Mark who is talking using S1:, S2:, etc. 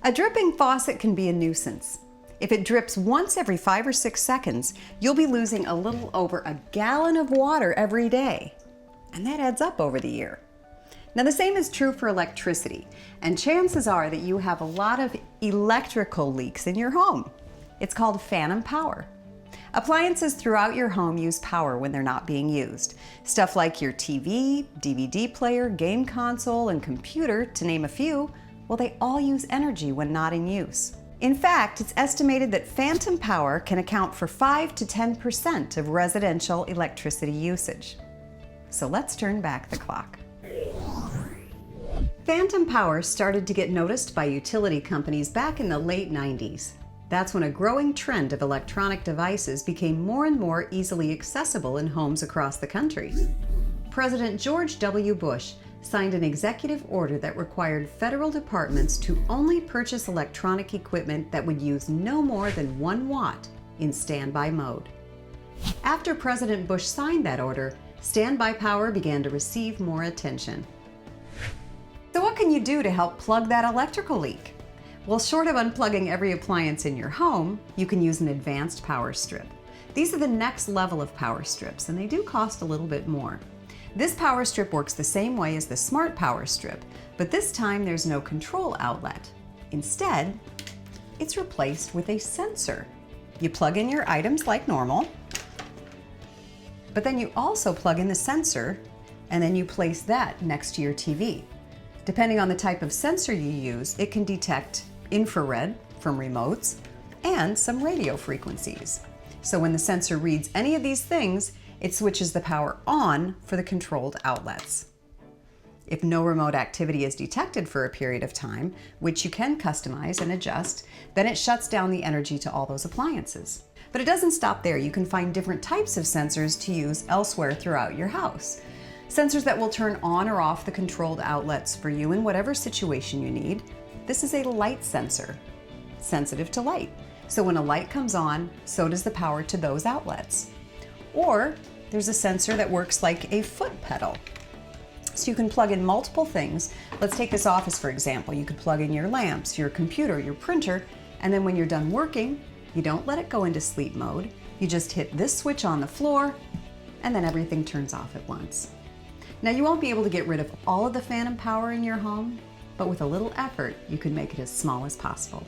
S1: A dripping faucet can be a nuisance. If it drips once every 5 or 6 seconds, you'll be losing a little over a gallon of water every day. And that adds up over the year. Now the same is true for electricity, and chances are that you have a lot of electrical leaks in your home. It's called phantom power. Appliances throughout your home use power when they're not being used. Stuff like your TV, DVD player, game console, and computer, to name a few, well, they all use energy when not in use. In fact, it's estimated that phantom power can account for 5 to 10% of residential electricity usage. So let's turn back the clock. Phantom power started to get noticed by utility companies back in the late 90s. That's when a growing trend of electronic devices became more and more easily accessible in homes across the country. President George W. Bush signed an executive order that required federal departments to only purchase electronic equipment that would use no more than 1 watt in standby mode. After President Bush signed that order, standby power began to receive more attention. So what can you do to help plug that electrical leak? Well, short of unplugging every appliance in your home, you can use an advanced power strip. These are the next level of power strips, and they do cost a little bit more. This power strip works the same way as the smart power strip, but this time there's no control outlet. Instead, it's replaced with a sensor. You plug in your items like normal, but then you also plug in the sensor, and then you place that next to your TV. Depending on the type of sensor you use, it can detect infrared from remotes and some radio frequencies. So when the sensor reads any of these things, it switches the power on for the controlled outlets. If no remote activity is detected for a period of time, which you can customize and adjust, then it shuts down the energy to all those appliances. But it doesn't stop there. You can find different types of sensors to use elsewhere throughout your house. Sensors that will turn on or off the controlled outlets for you in whatever situation you need. This is a light sensor, sensitive to light. So when a light comes on, so does the power to those outlets. Or there's a sensor that works like a foot pedal. So you can plug in multiple things. Let's take this office for example. You could plug in your lamps, your computer, your printer, and then when you're done working, you don't let it go into sleep mode. You just hit this switch on the floor, and then everything turns off at once. Now you won't be able to get rid of all of the phantom power in your home, but with a little effort, you can make it as small as possible.